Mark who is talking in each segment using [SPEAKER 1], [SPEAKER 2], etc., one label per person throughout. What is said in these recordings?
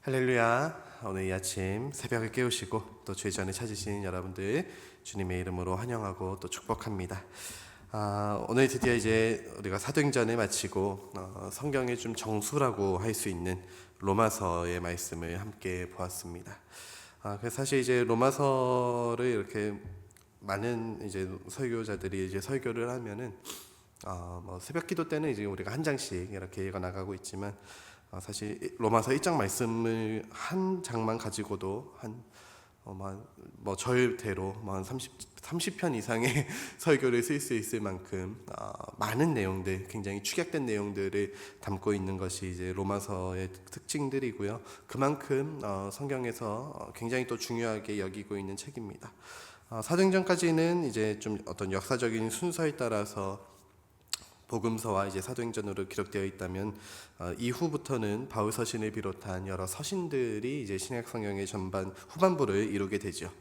[SPEAKER 1] 할렐루야. 오늘 이 아침 새벽을 깨우시고 또 주의 전에 찾으신 여러분들 주님의 이름으로 환영하고 또 축복합니다. 오늘 드디어 이제 우리가 사도행전을 마치고 성경의 좀 정수라고 할 수 있는 로마서의 말씀을 함께 보았습니다. 그래서 사실 이제 로마서를 이렇게 많은 이제 설교자들이 이제 설교를 하면은 뭐 새벽기도 때는 이제 우리가 한 장씩 이렇게 읽어 나가고 있지만 사실 로마서 1장 말씀을 한 장만 가지고도 뭐 절대로 한 30편 이상의 설교를 쓸 수 있을 만큼 많은 내용들, 굉장히 축약된 내용들을 담고 있는 것이 이제 로마서의 특징들이고요. 그만큼 성경에서 굉장히 또 중요하게 여기고 있는 책입니다. 사도행전까지는 이제 좀 어떤 역사적인 순서에 따라서 복음서와 이제 사도행전으로 기록되어 있다면 이후부터는 바울 서신을 비롯한 여러 서신들이 이제 신약 성경의 전반 후반부를 이루게 되죠.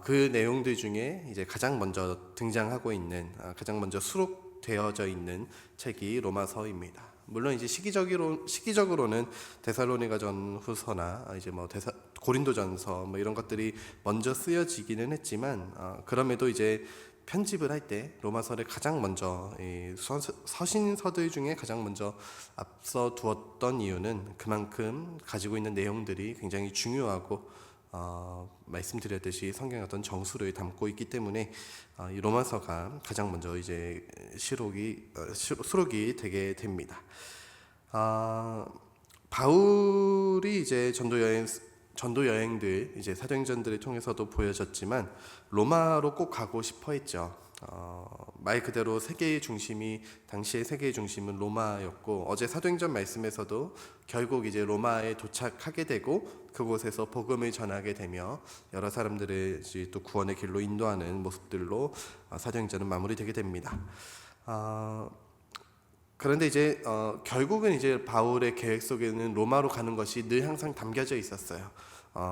[SPEAKER 1] 그 내용들 중에 이제 가장 먼저 등장하고 있는, 가장 먼저 수록되어져 있는 책이 로마서입니다. 물론 이제 시기적으로는 데살로니가 전후서나 이제 뭐 고린도전서 뭐 이런 것들이 먼저 쓰여지기는 했지만 그럼에도 이제 편집을 할 때 로마서를 가장 먼저 서신서들 중에 가장 먼저 앞서 두었던 이유는 그만큼 가지고 있는 내용들이 굉장히 중요하고 말씀드렸듯이 성경의 어떤 정수를 담고 있기 때문에 이 로마서가 가장 먼저 이제 수록이 되게 됩니다. 바울이 이제 전도 여행들 이제 사도행전들을 통해서도 보여졌지만 로마로 꼭 가고 싶어 했죠. 말 그대로 당시의 세계의 중심은 로마였고 어제 사도행전 말씀에서도 결국 이제 로마에 도착하게 되고 그곳에서 복음을 전하게 되며 여러 사람들을 이제 또 구원의 길로 인도하는 모습들로 사도행전은 마무리되게 됩니다. 그런데 이제 결국은 이제 바울의 계획 속에는 로마로 가는 것이 늘 항상 담겨져 있었어요.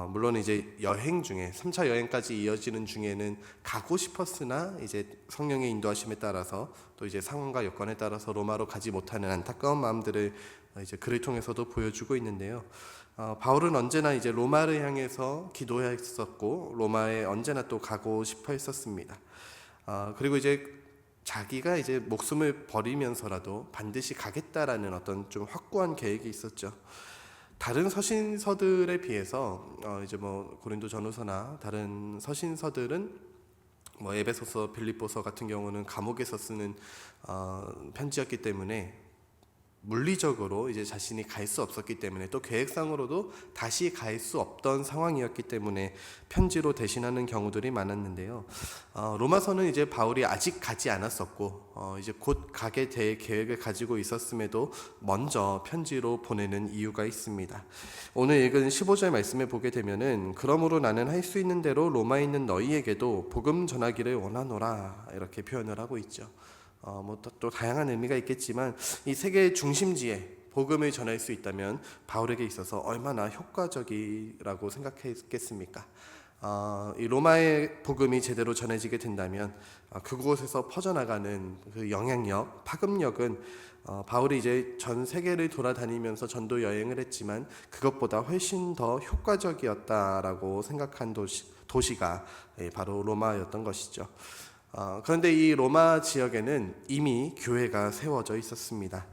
[SPEAKER 1] 물론 이제 여행 중에 3차 여행까지 이어지는 중에는 가고 싶었으나 이제 성령의 인도하심에 따라서 또 이제 상황과 여건에 따라서 로마로 가지 못하는 안타까운 마음들을 이제 글을 통해서도 보여주고 있는데요. 바울은 언제나 이제 로마를 향해서 기도했었고 로마에 언제나 또 가고 싶어 했었습니다. 그리고 이제 자기가 이제 목숨을 버리면서라도 반드시 가겠다라는 어떤 좀 확고한 계획이 있었죠. 다른 서신서들에 비해서 이제 뭐 고린도 전후서나 다른 서신서들은 뭐 에베소서, 빌립보서 같은 경우는 감옥에서 쓰는 편지였기 때문에 물리적으로 이제 자신이 갈 수 없었기 때문에 또 계획상으로도 다시 갈 수 없던 상황이었기 때문에 편지로 대신하는 경우들이 많았는데요. 로마서는 이제 바울이 아직 가지 않았었고 이제 곧 가게 될 계획을 가지고 있었음에도 먼저 편지로 보내는 이유가 있습니다. 오늘 읽은 15절 말씀을 보게 되면은 그러므로 나는 할 수 있는 대로 로마에 있는 너희에게도 복음 전하기를 원하노라 이렇게 표현을 하고 있죠. 또 다양한 의미가 있겠지만 이 세계의 중심지에 복음을 전할 수 있다면 바울에게 있어서 얼마나 효과적이라고 생각했겠습니까? 이 로마의 복음이 제대로 전해지게 된다면 그곳에서 퍼져나가는 그 영향력, 파급력은 바울이 이제 전 세계를 돌아다니면서 전도 여행을 했지만 그것보다 훨씬 더 효과적이었다라고 생각한 도시가 바로 로마였던 것이죠. 그런데 이 로마 지역에는 이미 교회가 세워져 있었습니다.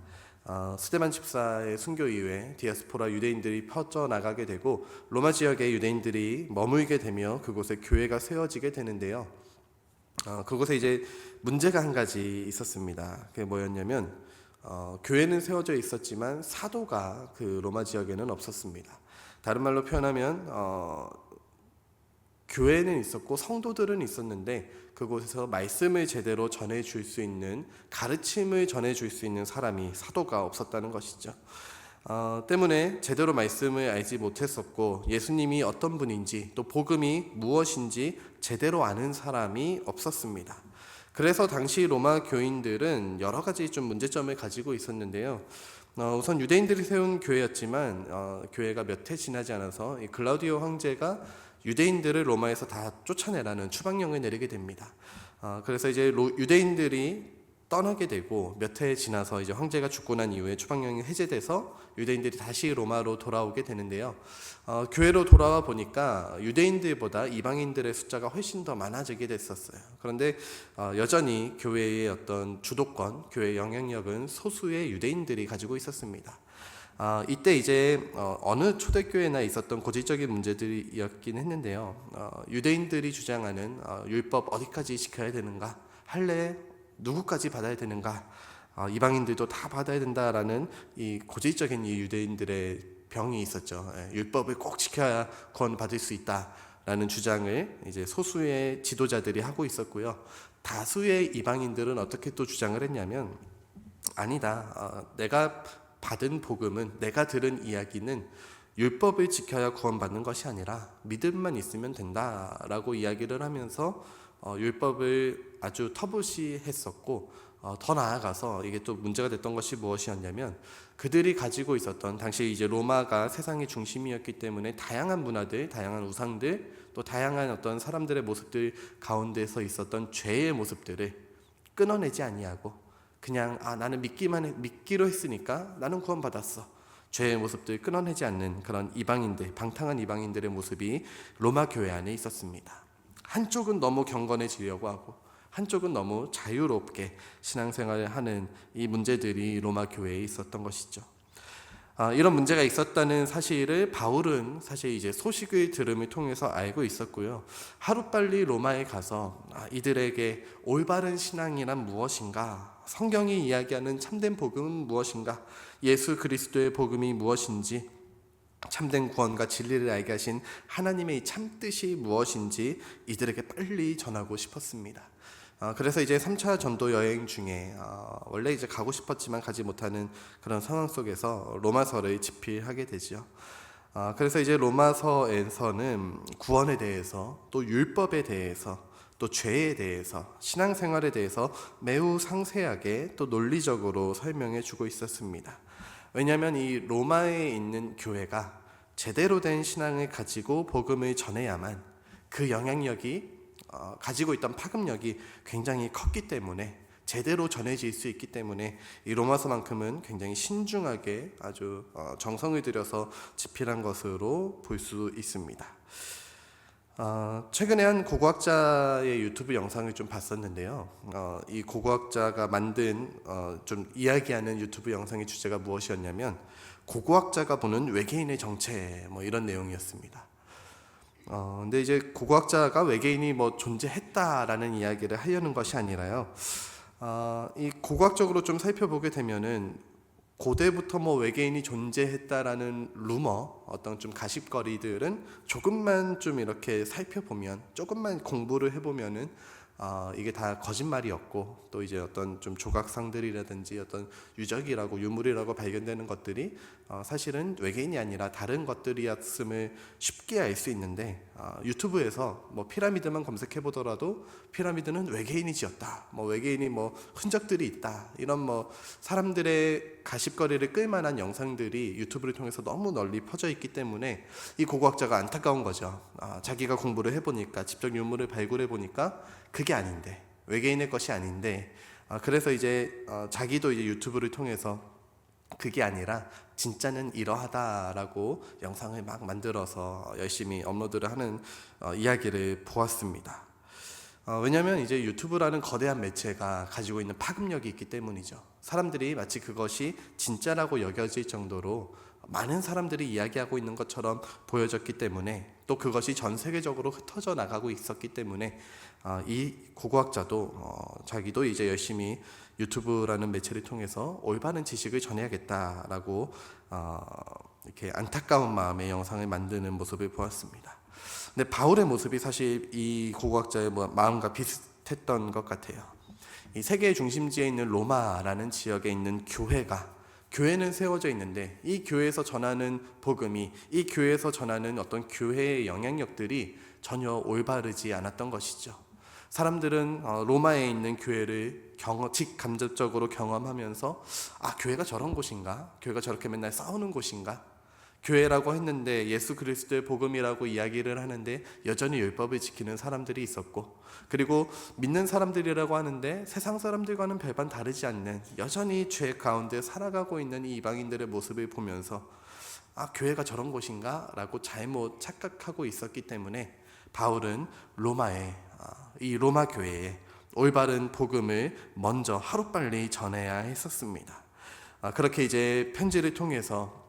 [SPEAKER 1] 스데반 집사의 순교 이후에 디아스포라 유대인들이 퍼져나가게 되고 로마 지역의 유대인들이 머물게 되며 그곳에 교회가 세워지게 되는데요. 그곳에 이제 문제가 한 가지 있었습니다. 그게 뭐였냐면 교회는 세워져 있었지만 사도가 그 로마 지역에는 없었습니다. 다른 말로 표현하면 교회는 있었고 성도들은 있었는데 그곳에서 말씀을 제대로 전해줄 수 있는, 가르침을 전해줄 수 있는 사람이, 사도가 없었다는 것이죠. 때문에 제대로 말씀을 알지 못했었고 예수님이 어떤 분인지 또 복음이 무엇인지 제대로 아는 사람이 없었습니다. 그래서 당시 로마 교인들은 여러 가지 좀 문제점을 가지고 있었는데요. 우선 유대인들이 세운 교회였지만 교회가 몇 해 지나지 않아서 이 글라우디오 황제가 유대인들을 로마에서 다 쫓아내라는 추방령을 내리게 됩니다. 그래서 이제 유대인들이 떠나게 되고 몇 해 지나서 이제 황제가 죽고 난 이후에 추방령이 해제돼서 유대인들이 다시 로마로 돌아오게 되는데요. 교회로 돌아와 보니까 유대인들보다 이방인들의 숫자가 훨씬 더 많아지게 됐었어요. 그런데 여전히 교회의 어떤 주도권, 교회의 영향력은 소수의 유대인들이 가지고 있었습니다. 이때 이제 어느 초대교회나 있었던 고질적인 문제들이었긴 했는데요. 유대인들이 주장하는 율법 어디까지 지켜야 되는가, 할례 누구까지 받아야 되는가, 이방인들도 다 받아야 된다라는 이 고질적인 이 유대인들의 병이 있었죠. 율법을 꼭 지켜야 구원받을 수 있다라는 주장을 이제 소수의 지도자들이 하고 있었고요. 다수의 이방인들은 어떻게 또 주장을 했냐면, 아니다. 내가 받은 복음은, 내가 들은 이야기는 율법을 지켜야 구원받는 것이 아니라 믿음만 있으면 된다라고 이야기를 하면서 율법을 아주 터부시했었고, 더 나아가서 이게 또 문제가 됐던 것이 무엇이었냐면, 그들이 가지고 있었던, 당시 이제 로마가 세상의 중심이었기 때문에 다양한 문화들, 다양한 우상들, 또 다양한 어떤 사람들의 모습들 가운데서 있었던 죄의 모습들을 끊어내지 아니하고 그냥 나는 믿기로 했으니까 나는 구원받았어, 죄의 모습들 끊어내지 않는 그런 이방인들, 방탕한 이방인들의 모습이 로마 교회 안에 있었습니다. 한쪽은 너무 경건해지려고 하고 한쪽은 너무 자유롭게 신앙생활을 하는 이 문제들이 로마 교회에 있었던 것이죠. 이런 문제가 있었다는 사실을 바울은 사실 이제 소식을 들음을 통해서 알고 있었고요. 하루빨리 로마에 가서 이들에게 올바른 신앙이란 무엇인가, 성경이 이야기하는 참된 복음은 무엇인가, 예수 그리스도의 복음이 무엇인지, 참된 구원과 진리를 알게 하신 하나님의 참뜻이 무엇인지 이들에게 빨리 전하고 싶었습니다. 그래서 이제 3차 전도 여행 중에 원래 이제 가고 싶었지만 가지 못하는 그런 상황 속에서 로마서를 집필하게 되죠. 그래서 이제 로마서에서는 구원에 대해서, 또 율법에 대해서, 또 죄에 대해서, 신앙생활에 대해서 매우 상세하게 또 논리적으로 설명해 주고 있었습니다. 왜냐하면 이 로마에 있는 교회가 제대로 된 신앙을 가지고 복음을 전해야만 그 영향력이, 가지고 있던 파급력이 굉장히 컸기 때문에, 제대로 전해질 수 있기 때문에 이 로마서만큼은 굉장히 신중하게 아주 정성을 들여서 집필한 것으로 볼 수 있습니다. 최근에 한 고고학자의 유튜브 영상을 좀 봤었는데요. 이 고고학자가 만든 좀 이야기하는 유튜브 영상의 주제가 무엇이었냐면, 고고학자가 보는 외계인의 정체, 뭐 이런 내용이었습니다. 근데 이제 고고학자가 외계인이 뭐 존재했다라는 이야기를 하려는 것이 아니라요. 이 고고학적으로 좀 살펴보게 되면은 고대부터 뭐 외계인이 존재했다라는 루머, 어떤 좀 가십거리들은 조금만 좀 이렇게 살펴보면, 조금만 공부를 해보면은 이게 다 거짓말이었고, 또 이제 어떤 좀 조각상들이라든지 어떤 유적이라고, 유물이라고 발견되는 것들이 사실은 외계인이 아니라 다른 것들이었음을 쉽게 알 수 있는데, 유튜브에서 뭐 피라미드만 검색해 보더라도 피라미드는 외계인이 지었다, 뭐 외계인이 뭐 흔적들이 있다, 이런 뭐 사람들의 가십거리를 끌만한 영상들이 유튜브를 통해서 너무 널리 퍼져 있기 때문에 이 고고학자가 안타까운 거죠. 자기가 공부를 해보니까, 직접 유물을 발굴해 보니까 그게 아닌데, 외계인의 것이 아닌데, 그래서 이제 자기도 이제 유튜브를 통해서 그게 아니라 진짜는 이러하다라고 영상을 막 만들어서 열심히 업로드를 하는 이야기를 보았습니다. 왜냐하면 이제 유튜브라는 거대한 매체가 가지고 있는 파급력이 있기 때문이죠. 사람들이 마치 그것이 진짜라고 여겨질 정도로 많은 사람들이 이야기하고 있는 것처럼 보여졌기 때문에, 또 그것이 전 세계적으로 흩어져 나가고 있었기 때문에 이 고고학자도 자기도 이제 열심히 유튜브라는 매체를 통해서 올바른 지식을 전해야겠다라고 이렇게 안타까운 마음의 영상을 만드는 모습을 보았습니다. 근데 바울의 모습이 사실 이 고고학자의 마음과 비슷했던 것 같아요. 이 세계의 중심지에 있는 로마라는 지역에 있는 교회는 세워져 있는데, 이 교회에서 전하는 복음이, 이 교회에서 전하는 어떤 교회의 영향력들이 전혀 올바르지 않았던 것이죠. 사람들은 로마에 있는 교회를 직간접적으로 경험하면서, 교회가 저런 곳인가? 교회가 저렇게 맨날 싸우는 곳인가? 교회라고 했는데 예수 그리스도의 복음이라고 이야기를 하는데 여전히 율법을 지키는 사람들이 있었고, 그리고 믿는 사람들이라고 하는데 세상 사람들과는 별반 다르지 않는 여전히 죄 가운데 살아가고 있는 이 이방인들의 모습을 보면서 교회가 저런 곳인가? 라고 잘못 착각하고 있었기 때문에 바울은 로마에, 이 로마 교회에 올바른 복음을 먼저 하루빨리 전해야 했었습니다. 그렇게 이제 편지를 통해서,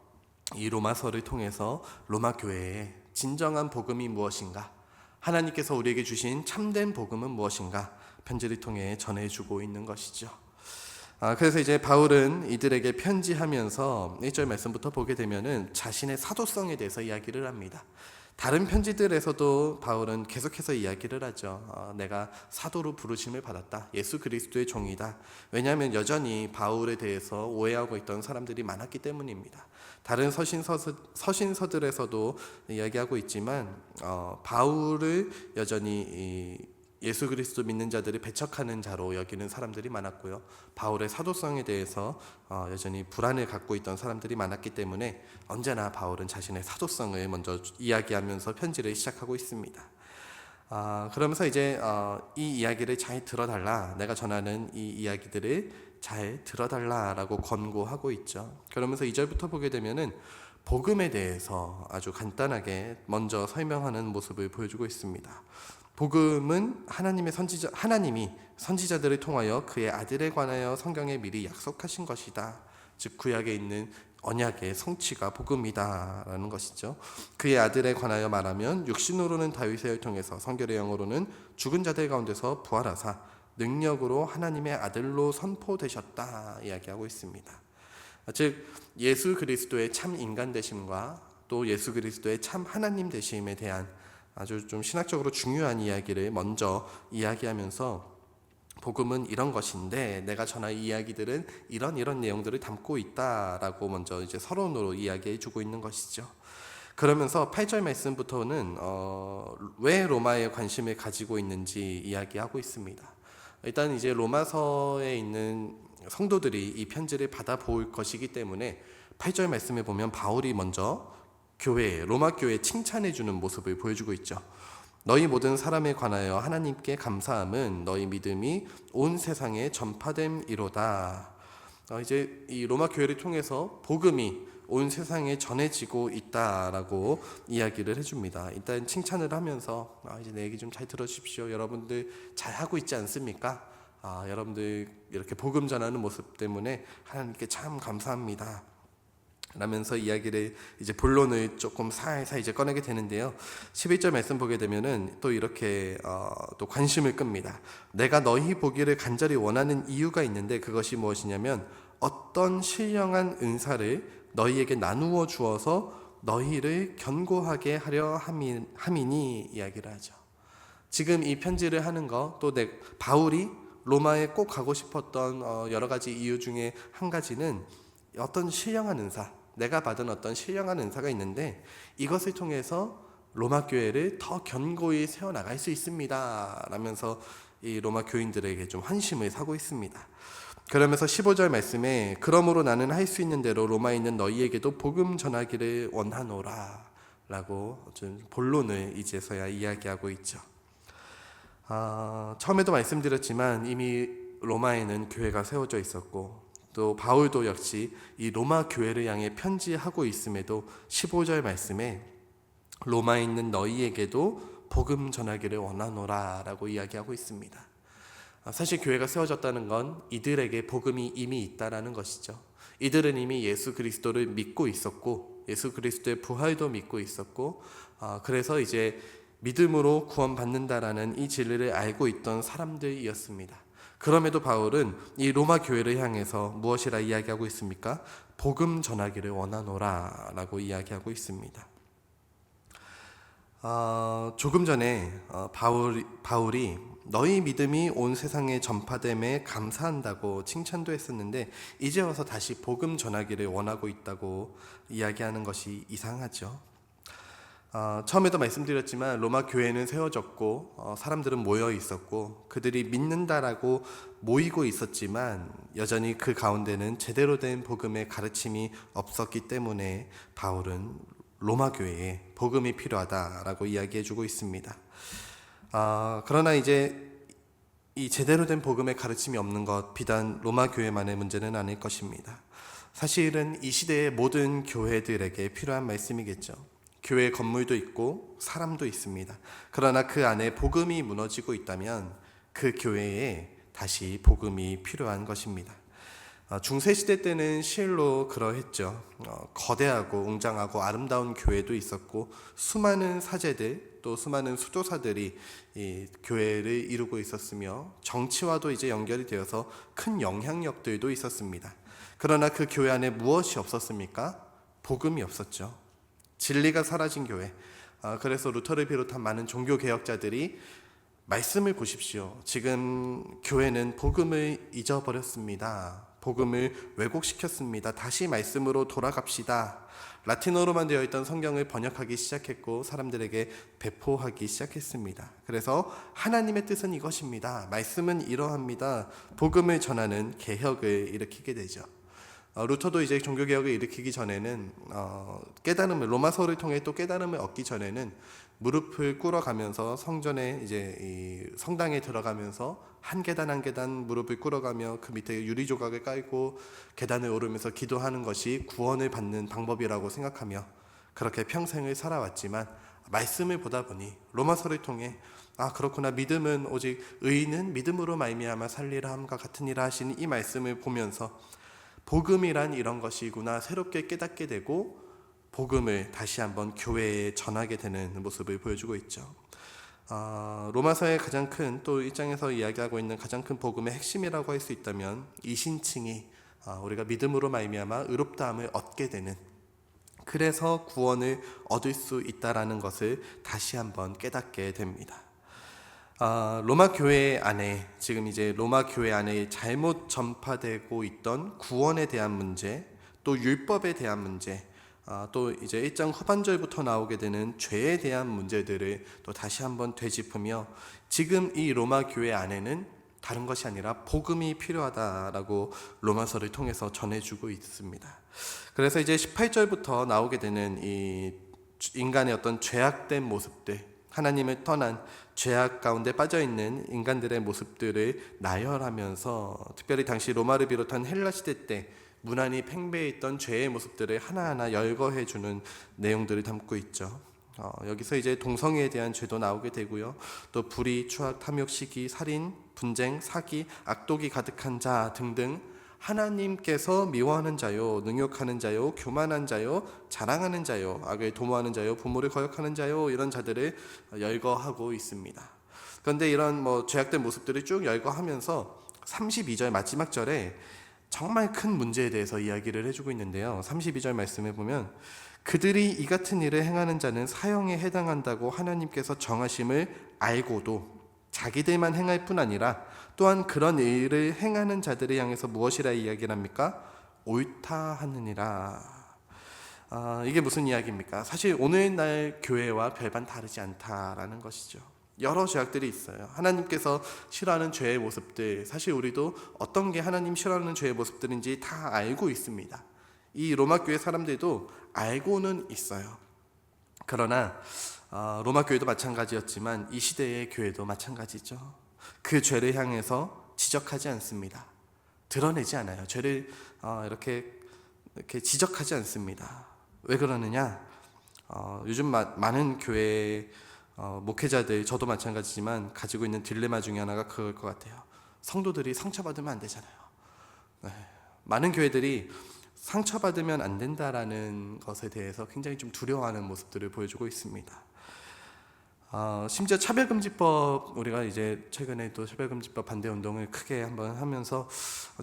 [SPEAKER 1] 이 로마서를 통해서 로마 교회에 진정한 복음이 무엇인가, 하나님께서 우리에게 주신 참된 복음은 무엇인가 편지를 통해 전해주고 있는 것이죠. 그래서 이제 바울은 이들에게 편지하면서 1절 말씀부터 보게 되면은 자신의 사도성에 대해서 이야기를 합니다. 다른 편지들에서도 바울은 계속해서 이야기를 하죠. 내가 사도로 부르심을 받았다. 예수 그리스도의 종이다. 왜냐하면 여전히 바울에 대해서 오해하고 있던 사람들이 많았기 때문입니다. 다른 서신서들에서도 이야기하고 있지만 바울을 여전히 예수 그리스도 믿는 자들이 배척하는 자로 여기는 사람들이 많았고요. 바울의 사도성에 대해서 여전히 불안을 갖고 있던 사람들이 많았기 때문에 언제나 바울은 자신의 사도성을 먼저 이야기하면서 편지를 시작하고 있습니다. 그러면서 이제 이 이야기를 잘 들어달라, 내가 전하는 이 이야기들을 잘 들어달라라고 권고하고 있죠. 그러면서 2절부터 보게 되면은 복음에 대해서 아주 간단하게 먼저 설명하는 모습을 보여주고 있습니다. 복음은 하나님이 선지자들을 통하여 그의 아들에 관하여 성경에 미리 약속하신 것이다. 즉 구약에 있는 언약의 성취가 복음이다 라는 것이죠. 그의 아들에 관하여 말하면 육신으로는 다윗을 통해서, 성결의 영으로는 죽은 자들 가운데서 부활하사 능력으로 하나님의 아들로 선포되셨다 이야기하고 있습니다. 즉 예수 그리스도의 참 인간 되심과 또 예수 그리스도의 참 하나님 되심에 대한 아주 좀 신학적으로 중요한 이야기를 먼저 이야기하면서 복음은 이런 것인데 내가 전할 이야기들은 이런 내용들을 담고 있다라고 먼저 이제 서론으로 이야기해 주고 있는 것이죠. 그러면서 8절 말씀부터는 왜 로마에 관심을 가지고 있는지 이야기하고 있습니다. 일단 이제 로마서에 있는 성도들이 이 편지를 받아볼 것이기 때문에 8절 말씀에 보면 바울이 먼저 로마 교회에 칭찬해 주는 모습을 보여주고 있죠. 너희 모든 사람에 관하여 하나님께 감사함은 너희 믿음이 온 세상에 전파됨이로다. 이제 이 로마 교회를 통해서 복음이 온 세상에 전해지고 있다라고 이야기를 해줍니다. 일단 칭찬을 하면서 이제 내 얘기 좀 잘 들어주십시오. 여러분들 잘 하고 있지 않습니까? 여러분들 이렇게 복음 전하는 모습 때문에 하나님께 참 감사합니다. 라면서 이야기를 이제 본론을 조금 살살 이제 꺼내게 되는데요. 11절 말씀 보게 되면은 또 이렇게 또 관심을 끕니다. 내가 너희 보기를 간절히 원하는 이유가 있는데 그것이 무엇이냐면 어떤 신령한 은사를 너희에게 나누어 주어서 너희를 견고하게 하려 함이니 이야기를 하죠. 지금 이 편지를 하는 거, 또 바울이 로마에 꼭 가고 싶었던 여러 가지 이유 중에 한 가지는 어떤 신령한 은사, 내가 받은 어떤 신령한 은사가 있는데 이것을 통해서 로마 교회를 더 견고히 세워나갈 수 있습니다 라면서 이 로마 교인들에게 좀 환심을 사고 있습니다. 그러면서 15절 말씀에 그러므로 나는 할 수 있는 대로 로마에 있는 너희에게도 복음 전하기를 원하노라 라고 좀 본론을 이제서야 이야기하고 있죠. 처음에도 말씀드렸지만 이미 로마에는 교회가 세워져 있었고 또 바울도 역시 이 로마 교회를 향해 편지하고 있음에도 15절 말씀에 로마에 있는 너희에게도 복음 전하기를 원하노라 라고 이야기하고 있습니다. 사실 교회가 세워졌다는 건 이들에게 복음이 이미 있다라는 것이죠. 이들은 이미 예수 그리스도를 믿고 있었고 예수 그리스도의 부활도 믿고 있었고 그래서 이제 믿음으로 구원받는다라는 이 진리를 알고 있던 사람들이었습니다. 그럼에도 바울은 이 로마 교회를 향해서 무엇이라 이야기하고 있습니까? 복음 전하기를 원하노라 라고 이야기하고 있습니다. 조금 전에 바울이 너희 믿음이 온 세상에 전파됨에 감사한다고 칭찬도 했었는데 이제 와서 다시 복음 전하기를 원하고 있다고 이야기하는 것이 이상하죠. 처음에도 말씀드렸지만 로마 교회는 세워졌고 사람들은 모여 있었고 그들이 믿는다라고 모이고 있었지만 여전히 그 가운데는 제대로 된 복음의 가르침이 없었기 때문에 바울은 로마 교회에 복음이 필요하다라고 이야기해주고 있습니다. 그러나 이제 이 제대로 된 복음의 가르침이 없는 것 비단 로마 교회만의 문제는 아닐 것입니다. 사실은 이 시대의 모든 교회들에게 필요한 말씀이겠죠. 교회 건물도 있고 사람도 있습니다. 그러나 그 안에 복음이 무너지고 있다면 그 교회에 다시 복음이 필요한 것입니다. 중세시대 때는 실로 그러했죠. 거대하고 웅장하고 아름다운 교회도 있었고 수많은 사제들 또 수많은 수도사들이 이 교회를 이루고 있었으며 정치와도 이제 연결이 되어서 큰 영향력들도 있었습니다. 그러나 그 교회 안에 무엇이 없었습니까? 복음이 없었죠. 진리가 사라진 교회. 그래서 루터를 비롯한 많은 종교개혁자들이 말씀을 보십시오. 지금 교회는 복음을 잊어버렸습니다. 복음을 왜곡시켰습니다. 다시 말씀으로 돌아갑시다. 라틴어로만 되어 있던 성경을 번역하기 시작했고 사람들에게 배포하기 시작했습니다. 그래서 하나님의 뜻은 이것입니다. 말씀은 이러합니다. 복음을 전하는 개혁을 일으키게 되죠. 루터도 이제 종교개혁을 일으키기 전에는 깨달음을 로마서를 통해 또 깨달음을 얻기 전에는 무릎을 꿇어가면서 성전에 이제 이 성당에 들어가면서 한 계단 한 계단 무릎을 꿇어가며 그 밑에 유리 조각을 깔고 계단을 오르면서 기도하는 것이 구원을 받는 방법이라고 생각하며 그렇게 평생을 살아왔지만 말씀을 보다 보니 로마서를 통해 그렇구나, 믿음은 오직 의인은 믿음으로 말미암아 살리라 함과 같으니라 하신 이 말씀을 보면서 복음이란 이런 것이구나 새롭게 깨닫게 되고 복음을 다시 한번 교회에 전하게 되는 모습을 보여주고 있죠. 로마서의 가장 큰 또 1장에서 이야기하고 있는 가장 큰 복음의 핵심이라고 할 수 있다면 이신칭이 우리가 믿음으로 말미암아 의롭다함을 얻게 되는, 그래서 구원을 얻을 수 있다라는 것을 다시 한번 깨닫게 됩니다. 로마 교회 안에 지금 이제 로마 교회 안에 잘못 전파되고 있던 구원에 대한 문제, 또 율법에 대한 문제, 또 이제 1장 후반절부터 나오게 되는 죄에 대한 문제들을 또 다시 한번 되짚으며 지금 이 로마 교회 안에는 다른 것이 아니라 복음이 필요하다라고 로마서를 통해서 전해주고 있습니다. 그래서 이제 18절부터 나오게 되는 이 인간의 어떤 죄악된 모습들, 하나님을 떠난 죄악 가운데 빠져있는 인간들의 모습들을 나열하면서 특별히 당시 로마를 비롯한 헬라 시대 때 무난히 팽배했던 죄의 모습들을 하나하나 열거해주는 내용들을 담고 있죠. 여기서 이제 동성애에 대한 죄도 나오게 되고요. 또 불의, 추악, 탐욕, 시기, 살인, 분쟁, 사기, 악독이 가득한 자 등등 하나님께서 미워하는 자요, 능욕하는 자요, 교만한 자요, 자랑하는 자요, 악을 도모하는 자요, 부모를 거역하는 자요, 이런 자들을 열거하고 있습니다. 그런데 이런 죄악된 모습들을 쭉 열거하면서 32절 마지막 절에 정말 큰 문제에 대해서 이야기를 해주고 있는데요. 32절 말씀에 보면 그들이 이 같은 일을 행하는 자는 사형에 해당한다고 하나님께서 정하심을 알고도 자기들만 행할 뿐 아니라 또한 그런 일을 행하는 자들을 향해서 무엇이라 이야기를 합니까? 옳다 하느니라. 이게 무슨 이야기입니까? 사실 오늘날 교회와 별반 다르지 않다라는 것이죠. 여러 죄악들이 있어요. 하나님께서 싫어하는 죄의 모습들, 사실 우리도 어떤 게 하나님 싫어하는 죄의 모습들인지 다 알고 있습니다. 이 로마 교회 사람들도 알고는 있어요. 그러나 로마 교회도 마찬가지였지만 이 시대의 교회도 마찬가지죠. 그 죄를 향해서 지적하지 않습니다. 드러내지 않아요. 죄를 이렇게 지적하지 않습니다. 왜 그러느냐? 요즘 많은 교회 목회자들, 저도 마찬가지지만 가지고 있는 딜레마 중에 하나가 그걸 것 같아요. 성도들이 상처받으면 안 되잖아요. 많은 교회들이 상처받으면 안 된다라는 것에 대해서 굉장히 좀 두려워하는 모습들을 보여주고 있습니다. 심지어 차별금지법, 우리가 이제 최근에 또 차별금지법 반대 운동을 크게 한번 하면서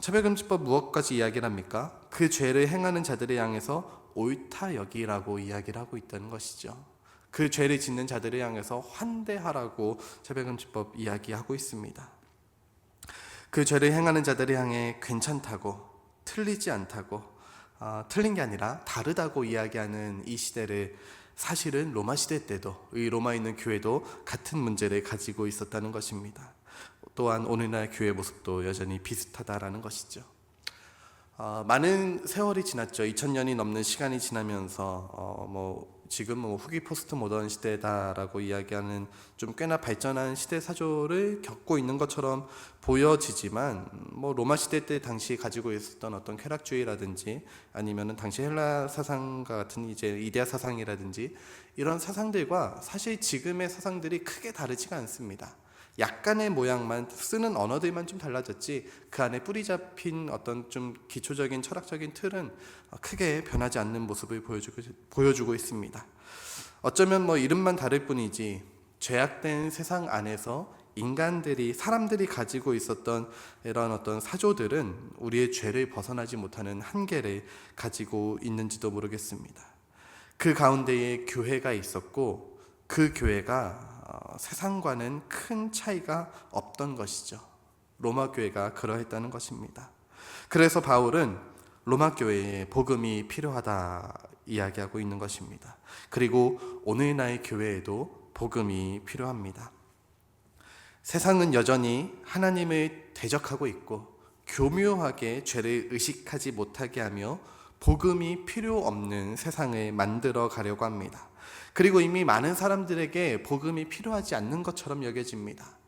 [SPEAKER 1] 차별금지법 무엇까지 이야기를 합니까? 그 죄를 행하는 자들을 향해서 옳다 여기라고 이야기를 하고 있다는 것이죠. 그 죄를 짓는 자들을 향해서 환대하라고 차별금지법 이야기하고 있습니다. 그 죄를 행하는 자들을 향해 괜찮다고, 틀리지 않다고, 틀린 게 아니라 다르다고 이야기하는 이 시대를 사실은 로마 시대 때도 이 로마에 있는 교회도 같은 문제를 가지고 있었다는 것입니다. 또한 오늘날 교회 모습도 여전히 비슷하다라는 것이죠. 많은 세월이 지났죠. 2000년이 넘는 시간이 지나면서 지금 후기 포스트 모던 시대다라고 이야기하는 좀 꽤나 발전한 시대 사조를 겪고 있는 것처럼 보여지지만 로마 시대 때 당시 가지고 있었던 어떤 쾌락주의라든지 아니면은 당시 헬라 사상과 같은 이제 이데아 사상이라든지 이런 사상들과 사실 지금의 사상들이 크게 다르지가 않습니다. 약간의 모양만, 쓰는 언어들만 좀 달라졌지 그 안에 뿌리 잡힌 어떤 좀 기초적인 철학적인 틀은 크게 변하지 않는 모습을 보여주고 있습니다. 어쩌면 이름만 다를 뿐이지 죄악된 세상 안에서 사람들이 가지고 있었던 이런 어떤 사조들은 우리의 죄를 벗어나지 못하는 한계를 가지고 있는지도 모르겠습니다. 그 가운데에 교회가 있었고 그 교회가 세상과는 큰 차이가 없던 것이죠. 로마 교회가 그러했다는 것입니다. 그래서 바울은 로마 교회에 복음이 필요하다 이야기하고 있는 것입니다. 그리고 오늘날 교회에도 복음이 필요합니다. 세상은 여전히 하나님을 대적하고 있고 교묘하게 죄를 의식하지 못하게 하며 복음이 필요 없는 세상을 만들어 가려고 합니다. 그리고 이미 많은 사람들에게 복음이 필요하지 않는 것처럼 여겨집니다.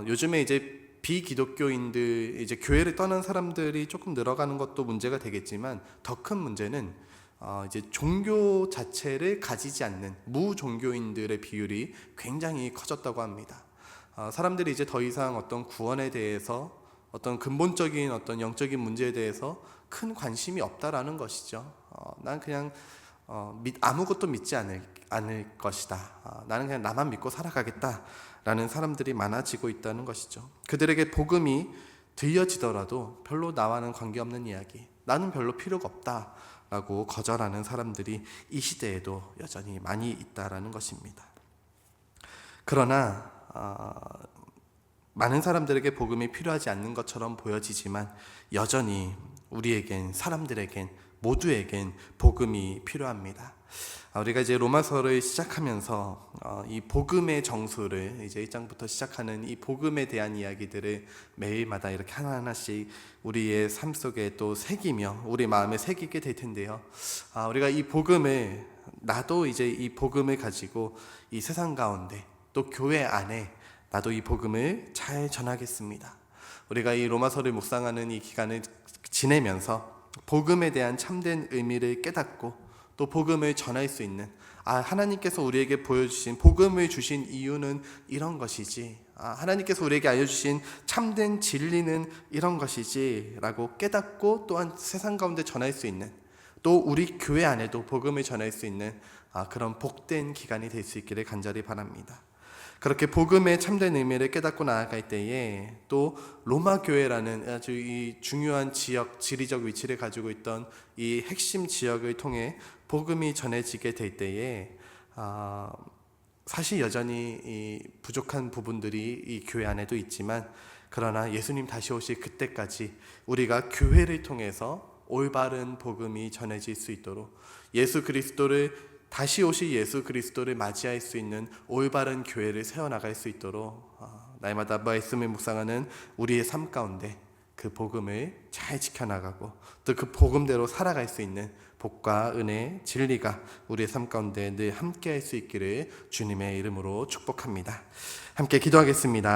[SPEAKER 1] 요즘에 이제 비기독교인들, 이제 교회를 떠난 사람들이 조금 늘어가는 것도 문제가 되겠지만 더 큰 문제는 이제 종교 자체를 가지지 않는 무종교인들의 비율이 굉장히 커졌다고 합니다. 사람들이 이제 더 이상 어떤 구원에 대해서 어떤 근본적인 어떤 영적인 문제에 대해서 큰 관심이 없다라는 것이죠. 난 그냥 아무것도 믿지 않을 것이다. 나는 그냥 나만 믿고 살아가겠다라는 사람들이 많아지고 있다는 것이죠. 그들에게 복음이 들려지더라도 별로 나와는 관계없는 이야기, 나는 별로 필요가 없다라고 거절하는 사람들이 이 시대에도 여전히 많이 있다라는 것입니다. 그러나 많은 사람들에게 복음이 필요하지 않는 것처럼 보여지지만 여전히 우리에겐, 사람들에겐, 모두에겐 복음이 필요합니다. 우리가 이제 로마서를 시작하면서 이 복음의 정수를 이제 1장부터 시작하는 이 복음에 대한 이야기들을 매일마다 이렇게 하나하나씩 우리의 삶 속에 또 새기며 우리 마음에 새기게 될 텐데요. 우리가 이 복음을, 나도 이제 이 복음을 가지고 이 세상 가운데 또 교회 안에 나도 이 복음을 잘 전하겠습니다. 우리가 이 로마서를 묵상하는 이 기간을 지내면서 복음에 대한 참된 의미를 깨닫고 또 복음을 전할 수 있는, 하나님께서 우리에게 보여주신 복음을 주신 이유는 이런 것이지, 하나님께서 우리에게 알려주신 참된 진리는 이런 것이지 라고 깨닫고 또한 세상 가운데 전할 수 있는, 또 우리 교회 안에도 복음을 전할 수 있는 그런 복된 기간이 될 수 있기를 간절히 바랍니다. 그렇게 복음의 참된 의미를 깨닫고 나아갈 때에 또 로마 교회라는 아주 이 중요한 지역, 지리적 위치를 가지고 있던 이 핵심 지역을 통해 복음이 전해지게 될 때에 사실 여전히 이 부족한 부분들이 이 교회 안에도 있지만, 그러나 예수님 다시 오실 그때까지 우리가 교회를 통해서 올바른 복음이 전해질 수 있도록, 다시 오실 예수 그리스도를 맞이할 수 있는 올바른 교회를 세워나갈 수 있도록 날마다 말씀을 묵상하는 우리의 삶 가운데 그 복음을 잘 지켜나가고 또 그 복음대로 살아갈 수 있는 복과 은혜, 진리가 우리의 삶 가운데 늘 함께할 수 있기를 주님의 이름으로 축복합니다. 함께 기도하겠습니다.